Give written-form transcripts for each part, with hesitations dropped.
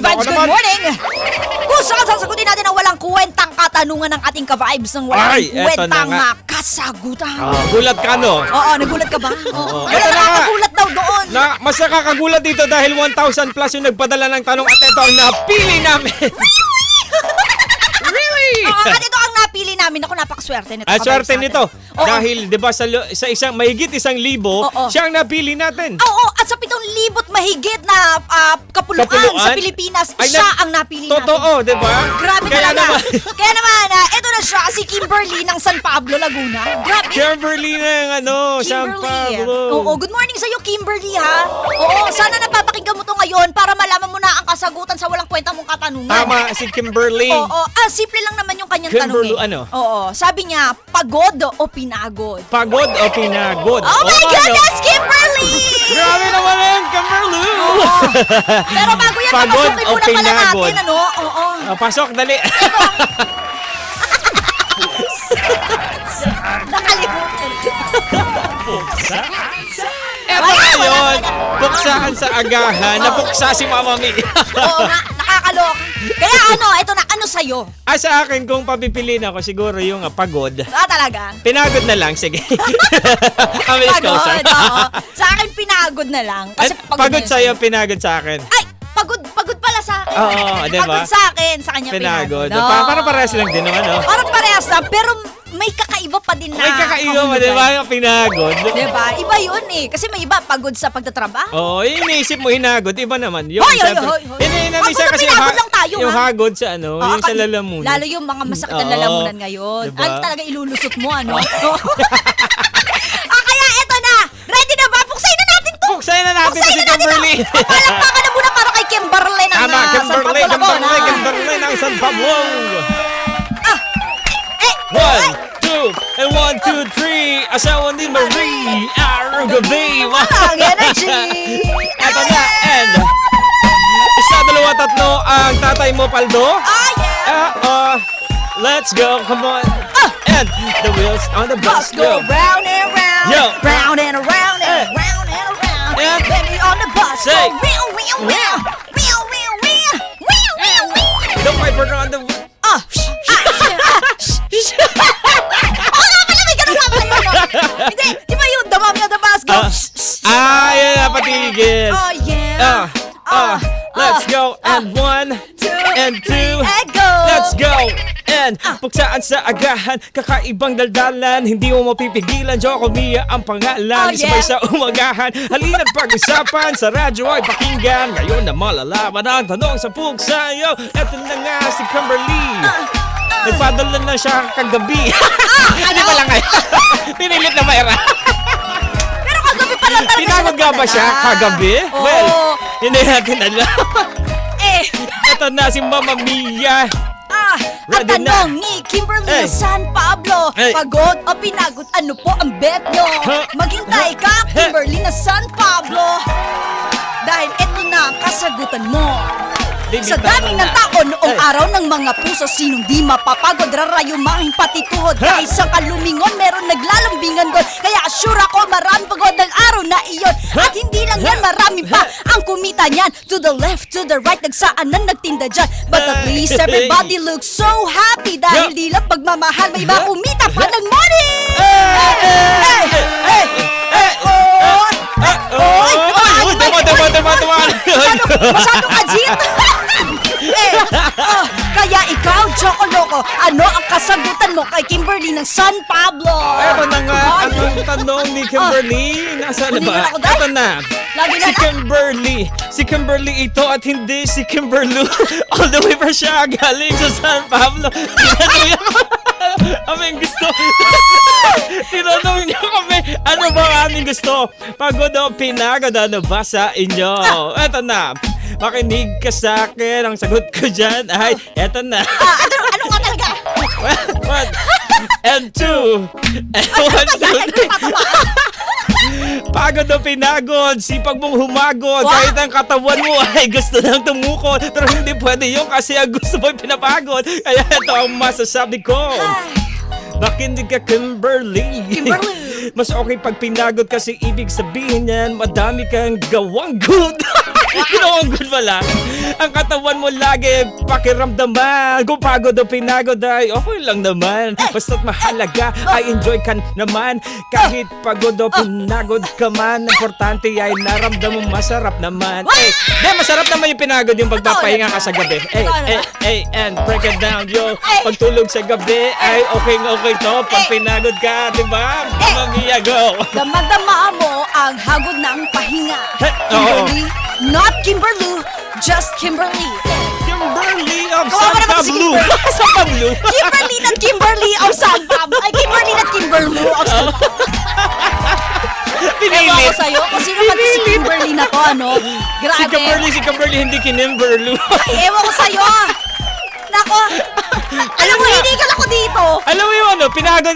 ka-vibes, good morning! Kung saan sasagutin natin ang walang kwentang katanungan ng ating ka-vibes ng walang Ay, eto kwentang na nga. kasagutan. Gulat ka, no? Oo, nagulat ka ba? Oo. Wala Eto na nga. nakakagulat daw doon. Mas nakakagulat dito dahil 1,000 plus yung nagpadala ng tanong at ito ang napili namin. Really? Oo, at ito ang napili namin. Ako, napakaswerte nito. Ay, swerte ka-vibes nito. natin. Oo. Dahil, di ba, sa isang, mahigit 1,000, Oo. siya ang napili natin. Oo, at sa 7,000 mahigit na kapuluan sa Pilipinas, Ay, siya ang napili natin. Totoo, di ba? Grabe Kaya talaga. naman, Kaya naman, ito na siya, si Kimberly ng San Pablo, Laguna. Grabe. Kimberly ng San Pablo. Oo, good morning sa'yo, Kimberly, ha? Oo, sana napapakinggan mo to ngayon para malaman mo na ang kasagutan sa walang kwenta mong katanungan. Tama, si Kimberly. Oo, simple lang naman yung kanyang tanong Kimberly, eh. ano? Oo, sabi niya, pagod o pinagod? Pagod o pinagod? Oh my goodness, Kimberly! Grabe naman yan, Kimberly! Oo. Pero bago yan, Pagod papasukin o muna pala pinagod? natin, ano? Oo. Pasok, dali. Nakalimutan. Eto Wala, na wala, yun. wala. Buksahan sa agahan. Nabuksa si Mama Mi. Oo nga, nakakaloka. Kaya ito na, ano sa'yo? Sa akin, kung papipiliin ako, siguro yung pagod. Talaga? Pinagod na lang, sige. Amiss ko siya. Pagod, oo. Sa akin, pinagod na lang. Kasi Pagod na sa'yo, yun. pinagod sa akin. Ay, pagod pala sa akin. Oo, di ba? Pagod sa akin, sa kanya pinagod. Pinagod. Parang parehas lang din naman, no? Parang parehas lang, pero may kakaiba pa din na. May kakaiba mo, di ba? Yung pinagod. Diba? Iba yun eh. Kasi may iba, pagod sa pagtatrabaho. Oo, yung iniisip mo, hinagod. Iba naman. Yung Hoy, siyempre- hoy. Hindi, Pagod isa na kasi pinagod lang tayo, yung ha? hagod sa ano, yung sa lalamunan. Lalo yung mga masakit na Oo. lalamunan ngayon. Diba? Ano talaga ilulusot mo, ano? Kaya eto na. Ready na ba? Puksayin na natin to. Buksayin na natin Puksayin si na natin to. Kimberly. Palakpakan na muna para kay Kimberly ng Tama, San Pablo, Laguna. Kimberly ng San Pablo. Eh, 1, 2, and 1, 2, 3. Asawa ni Marie. Araw gabi. Walang energy. Eto na, and 1, 2, 3 ang tatay mo, Paldo. Yeah. Let's go, come on. And the wheels on the bus Bus go round and round. Yo. Round and around and Eh. round and around. Yeah. Baby on the bus Say. go wheel, wheel, wheel. Wheel, wheel, wheel. Wheel, wheel, wheel. The wiper on the... May ganun nga pala yun, no? Hindi, di ba yung the mommy on the bus go? Yan na, patigil. Oh, yeah. Let's go. And 1, and 2. and go. Let's go! And puksaan sa agahan, kakaibang daldalan, hindi mo mapipigilan, Joko Mia ang pangalan. Oh, yeah. Sabay sa umagahan, halina't pag-usapan, sa radyo ay pakinggan. Ngayon na malalaman ang tanong sa puksayo. Eto na nga si Kimberly. Nagpadala na siya kagabi. Hindi pa lang ngayon. Pinilit na mayra. Pero kagabi pa lang talaga Pinagod nga ba siya kagabi? Oo. Well, hindi natin alam. Eh, Ito na si Mama Mia. ang Ready na. tanong ni Kimberly Eh. ng San Pablo, Eh. pagod o pinagod, ano po ang bet nyo? Huh? Maghintay ka, Kimberly ng San Pablo. Dahil eto na ang kasagutan mo. Sa daming ng tao noong araw ng mga puso, sinong di mapapagod, rarayumangin pati tuhod. Kahit sa kalumingon, meron naglalambingan doon. Kaya sure ako marami pagod ng araw na iyon. At hindi lang yan, marami pa ang kumita niyan. To the left, to the right, nagsaan na nagtinda dyan. But at least everybody looks so happy. Dahil di lang pagmamahal, may iba kumita pa ng money! Masyadong ajit! Kaya ikaw, Choco Loco, ano ang kasagutan mo kay Kimberly ng San Pablo? Eto na nga, ang tanong ni Kimberly. Nasaan na Hindi ba? na ako dahil. Eto na. Lagi na Si lang. Kimberly. Si Kimberly ito at hindi si Kimberly. All the way pa siya galing sa San Pablo. Tinanong niya aming gusto. Tinanong niya kami, ano ba ang aming gusto? Pagod o pinagod, ano ba sa inyo? Eto na. Makinig ka sa akin. Ang sagot ko dyan ay, eto na. Ano nga talaga? 1 and 2 and 1, 2. Pagod o pinagod, sipag mong humagod. Wow. Kahit ang katawan mo ay gusto nang tumukod, pero hindi pwede yun kasi ang gusto mo ay pinapagod. Kaya ito ang masasabi ko. Makinig ka, Kimberly. Kimberly. Mas okay pag pinagod kasi ibig sabihin yan, madami kang gawang good. Ginawang good mo lang. Ang katawan mo lagi pakiramdaman. Kung pagod o pinagod ay okay lang naman. Basta't mahalaga ay enjoy ka naman. Kahit pagod o pinagod ka man, importante ay naramdam mo masarap naman. Masarap naman yung pinagod yung pagpapahinga ka sa gabi. And break it down, yo. Pagtulog sa gabi ay okay to. Pag pinagod ka, di ba? Mamma mia, go. Dama-dama mo ang hagod ng pahinga. Oo. Kimberly, not Kimberly, just Kimberly. Kimberly of Kawawa San naman si Pablo. Kimberly. San Pablo. Kimberly, not Kimberly of San Pablo. Ay, Kimberly, not Kimberly of San Pablo. Ewan ko Pinilit. sa'yo, kung sino man si Kimberly na to, ano? Grabe. Si Kimberly, hindi Kinimberly. Ewan ko sa'yo. Nako. Alam mo, hinigal ako dito. Alam mo yung ano, pinagod.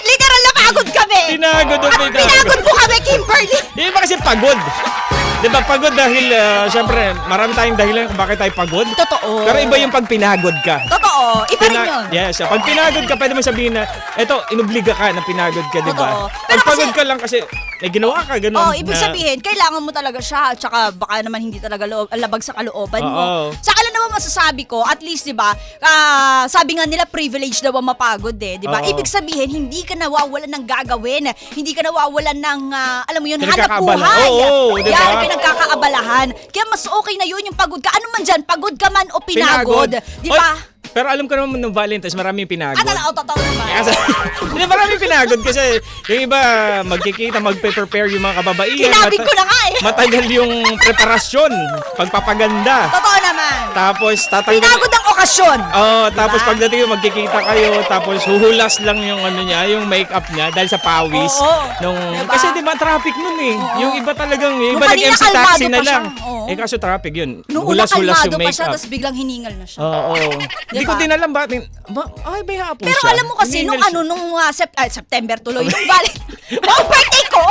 Literal na pagod kami. Pinagod o At pinagod mo kami, Kimberly. Yung iba kasi pagod. Di ba pagod dahil, syempre, marami tayong dahilan kung bakit tayo pagod. Totoo. Pero iba yung pag pinagod ka. Totoo. Iba rin yun. Yes, pag pinagod ka, pwede mo sabihin na, eto, inubliga ka na pinagod ka, di ba? Totoo. Pag Pero pagod kasi- ka lang kasi, may ginawa ka, ganun. Oh, ibig sabihin, kailangan mo talaga siya. At saka baka naman hindi talaga labag sa kalooban mo. Oo. Saka lang naman masasabi ko, at least, di ba, sabi nga nila, privilege daw ang mapagod di ba? Oo. Ibig sabihin, hindi ka nawawalan ng gagawin. Hindi ka nawawalan ng, alam mo yun, hanap Pinagkakaabala. buhay. Oo, di ba? Yan, pinagkakaabalahan. Kaya mas okay na yun yung pagod ka. Ano man dyan, pagod ka man o pinagod. Di ba? Oy, pero alam ko naman nung Valentine's, maraming pinagod. Totoo naman. Kasi, hindi, maraming pinagod kasi yung iba magkikita, magpe-prepare yung mga kababaihan. Kinabig ko na nga Matagal yung preparasyon, pagpapaganda. Totoo naman. Tapos tatanggal. Pinagod ang okasyon. Tapos pagdating yung magkikita kayo, tapos huhulas lang yung ano niya, yung makeup niya dahil sa pawis. Oo. Diba? Kasi di ba traffic nun eh. Oo. Yung iba talagang, yung Nung iba kanina, nag-MC taxi kalmado na pa siya. lang. Oo. Kaso traffic yun. Noong una Hulas-hulas kalmado yung pa siya, makeup. tapos biglang hiningal na siya. Oo. Hindi Diba? ko din alam bakit. Ay, may hapon Pero siya. alam mo kasi, Hiningal siya. nung September tuloy, nung birthday ko!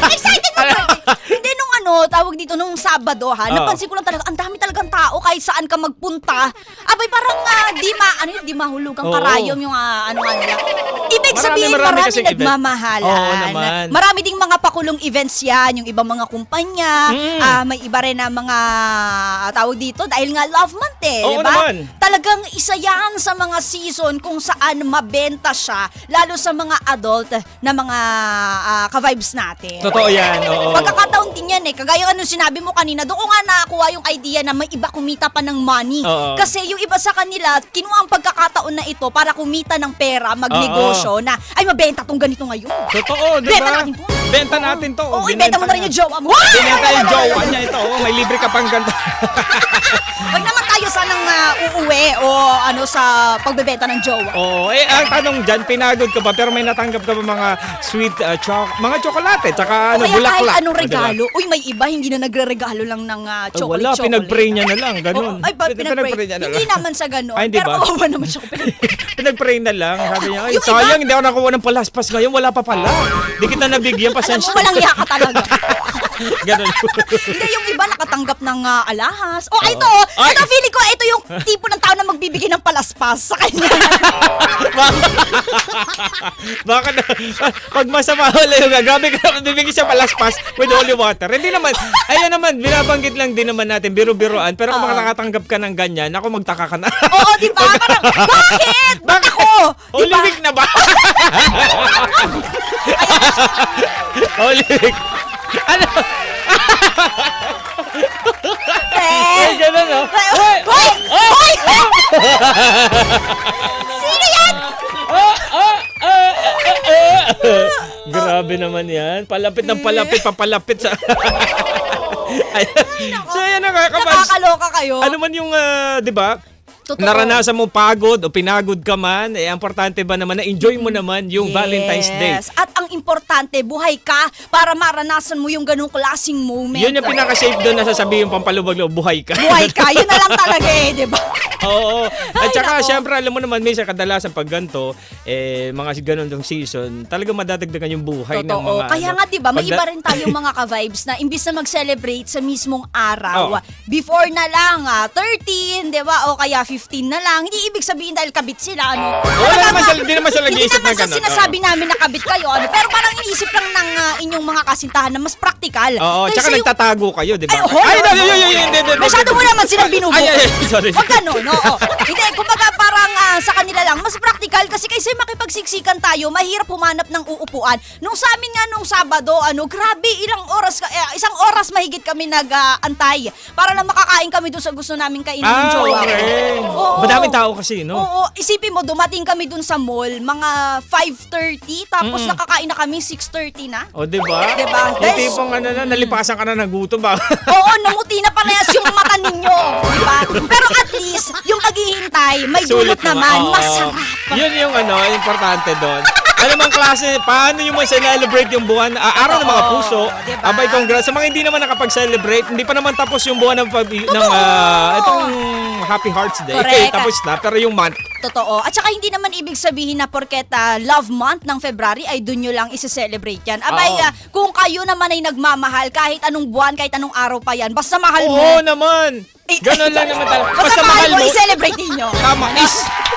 Excited na birthday! Hindi, tawag dito, nung Sabado napansin ko lang talaga, ang dami talagang tao kahit saan ka magpunta. Abay, parang di mahulugang Oo. karayom yung nga nila. Ibig sabihin, Marami marami kasing event. nagmamahalan. Oo naman. Marami ding mga pakulong events yan, yung ibang mga kumpanya, may iba rin na mga tawag dito, dahil nga love month Oo diba? naman. Talagang isa yan sa mga season kung saan mabenta siya, lalo sa mga adult na mga ka-vibes natin. Totoo yan, oo. Pagkakataon din yan kagaya nung sinabi mo kanina, doon ko nga nakakuha yung idea na may iba kumita pa ng money. Oo. Kasi yung iba sa kanila, kinuha ang pagkakataon na ito para kumita ng pera, magnegosyo na, ay mabenta tong ganito ngayon. Totoo, di Benta ba? natin to. Benta natin to. Oo, ibenta mo na rin yung jowa mo. Binenta yung jowa niya ito. May libre ka pang ganito. Wag naman tayo sanang uuwi o sa pagbebenta ng jowa. Ang tanong dyan, pinagod ka ba? Pero may natanggap ka ba mga sweet, mga tsokolate, tsaka O kaya bulaklak? kahit anong O, diba? regalo. Uy, may iba, hindi na nagre-regalo lang ng chocolate. Wala, pinag-pray niya na lang, ganun. Ay, pinag-pray. niya na Hindi lang. naman sa ganun. Ay, hindi Pero ba? kawawa naman siya. Pinag-pray na lang. Sabi niya, ay, Yung iba- sayang, hindi ako nakuha ng palaspas ngayon. Wala pa pala. Di kita nabigyan, Alam pasensya. mo, walang iya ka talaga. Ganun. Hindi, yung iba nakatanggap ng alahas. Ito, Ay! ito feeling ko, ito yung tipo ng tao na magbibigay ng palaspas sa kanya. Bakit? Pag masama wala yung grabe ka bibigyan siya palaspas with holy water. Hindi naman, ayun naman, binabanggit lang din naman natin, biro-biroan. Pero kung nakatanggap ka ng ganyan, ako magtaka ka na. Oo, di ba? Parang, bakit? Ba't ako? Di Holy ba? week na ba? Holy week. Ano? Ay, ganun, no? Hoy! Hoy! Sino yan? Grabe naman yan. Palapit ng palapit, papalapit sa... So, yan na nga, kapag... Nakakaloka kayo. Ano man yung, di ba? Totoo. Naranasan mo pagod o pinagod ka man, importante ba naman na enjoy mo naman yung Valentine's Day. Yes. At ang importante, buhay ka para maranasan mo yung ganung klaseng moment. Yun yung pinaka-safe doon na sasabihin pampalubag-loob, buhay ka. Buhay ka. Yun na lang talaga di ba? Oo. At Ay, saka, nako. syempre, alam mo naman, minsan kadalasan pag ganito, mga ganun season, talaga madadagdagan yung buhay ng Totoo. mga... Kaya ano, nga, di ba, may pagda- iba rin tayong mga ka-vibes na imbis na mag-celebrate sa mismong araw, Oo. before na lang, 13, di ba, o kaya 15 15 na lang. Hindi ibig sabihin dahil kabit sila, ano. Hindi naman sila Hindi nag-iisip naman na sa gano'n. sinasabi namin na kabit kayo, ano. Pero parang iniisip lang ng inyong mga kasintahan na mas praktikal. Oo, Kasi tsaka yung- nagtatago kayo, di ba? Ay, oh, hindi. Masyado mo naman silang binubuko. Ay, sorry. Huwag ganun, oo. Hindi, kumbaga parang sa kanila lang, mas praktikal kasi kasi makipagsiksikan tayo, mahirap humanap ng uupuan. Nung sa amin nga nung Sabado, grabe, isang oras mahigit kami nag-antay para lang makakain kami doon sa gusto namin kainin ng jowa ko. Okay. Oo. Madaming tao kasi, no? Oo, isipin mo, dumating kami dun sa mall, mga 5:30, tapos nakakain na kami 6:30 na. O, di ba? Diba? Yung tipong nalipasan ka na ng gutom ba? Oo, namuti na parehas yung mata ninyo, di ba? Pero at least, yung paghihintay, may dulot naman, Oo. masarap. Yun yung importante doon. Alam mo ang klase, paano yung celebrate yung buwan, araw ng mga puso, Diba? abay congrats. Sa mga hindi naman nakapag-celebrate, hindi pa naman tapos yung buwan ng itong Happy Hearts Day. Correct. Tapos na, pero yung month. Totoo. At saka hindi naman ibig sabihin na porket love month ng February ay dun nyo lang isi-celebrate yan. Abay, Oo. kung kayo naman ay nagmamahal, kahit anong buwan, kahit anong araw pa yan, basta mahal mo. Oo naman. Ganun lang naman talaga. Basta mahal mo, i-celebrate ninyo. Tama,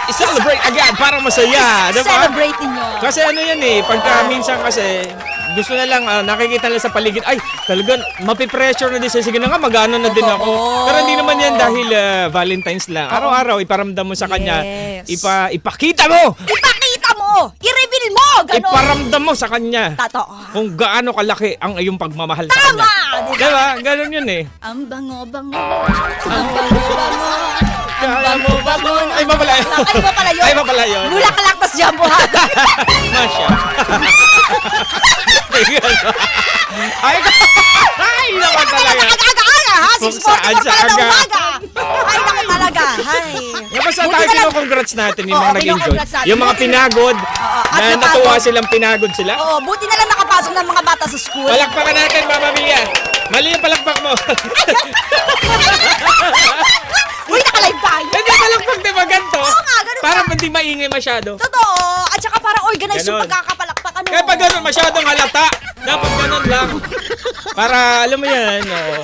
i-celebrate agad para masaya. Diba? Celebrate ninyo. Kasi yan pagka minsan kasi gusto na lang, nakikita lang sa paligid, ay, talagang mapipressure na din siya. Sige na nga, mag-ano na din ako. Totoo. Pero hindi naman yan dahil Valentine's lang. Araw-araw, iparamdam mo sa kanya. Yes. Ipakita mo! Ipakita mo! I-reveal mo! Ganon. Iparamdam mo sa kanya. Totoo. Kung gaano kalaki ang iyong pagmamahal sa Tama! kanya. Diba? Ganun yun eh. Ang bango-bango. Ang bango-bango. Ang bango-bango. Ay, iba pala yun. Ay, iba pala yun. Ay, iba pala yun. Bulaklak tas jumbo hat. Masya. Ay, naman talaga. Aga-aga ha? Kung 6:44 saan sa pala ng aga. umaga. Ay, naku talaga. Ay. Basta Buti tayo na lang- kino-congrats natin yung Oo, mga nag-enjoy. kino-congrats natin. Yung mga Buti na- pinagod, at na napagod. natuwa silang pinagod sila. Oo, buti na lang nakapasok ng mga bata sa school. Palakpakan natin, Mama Mia. Mali yung palakpak mo. Uy, nakalive tayo. Hindi palakpak, di ba ganito? Oo nga, ganun Parang hindi maingay masyado. Totoo. At saka parang organized yung Ganon. pagkakapalakpakan mo. Kaya pag ganun, masyadong halata. Dapat ganun lang. Para, alam mo yan, oo.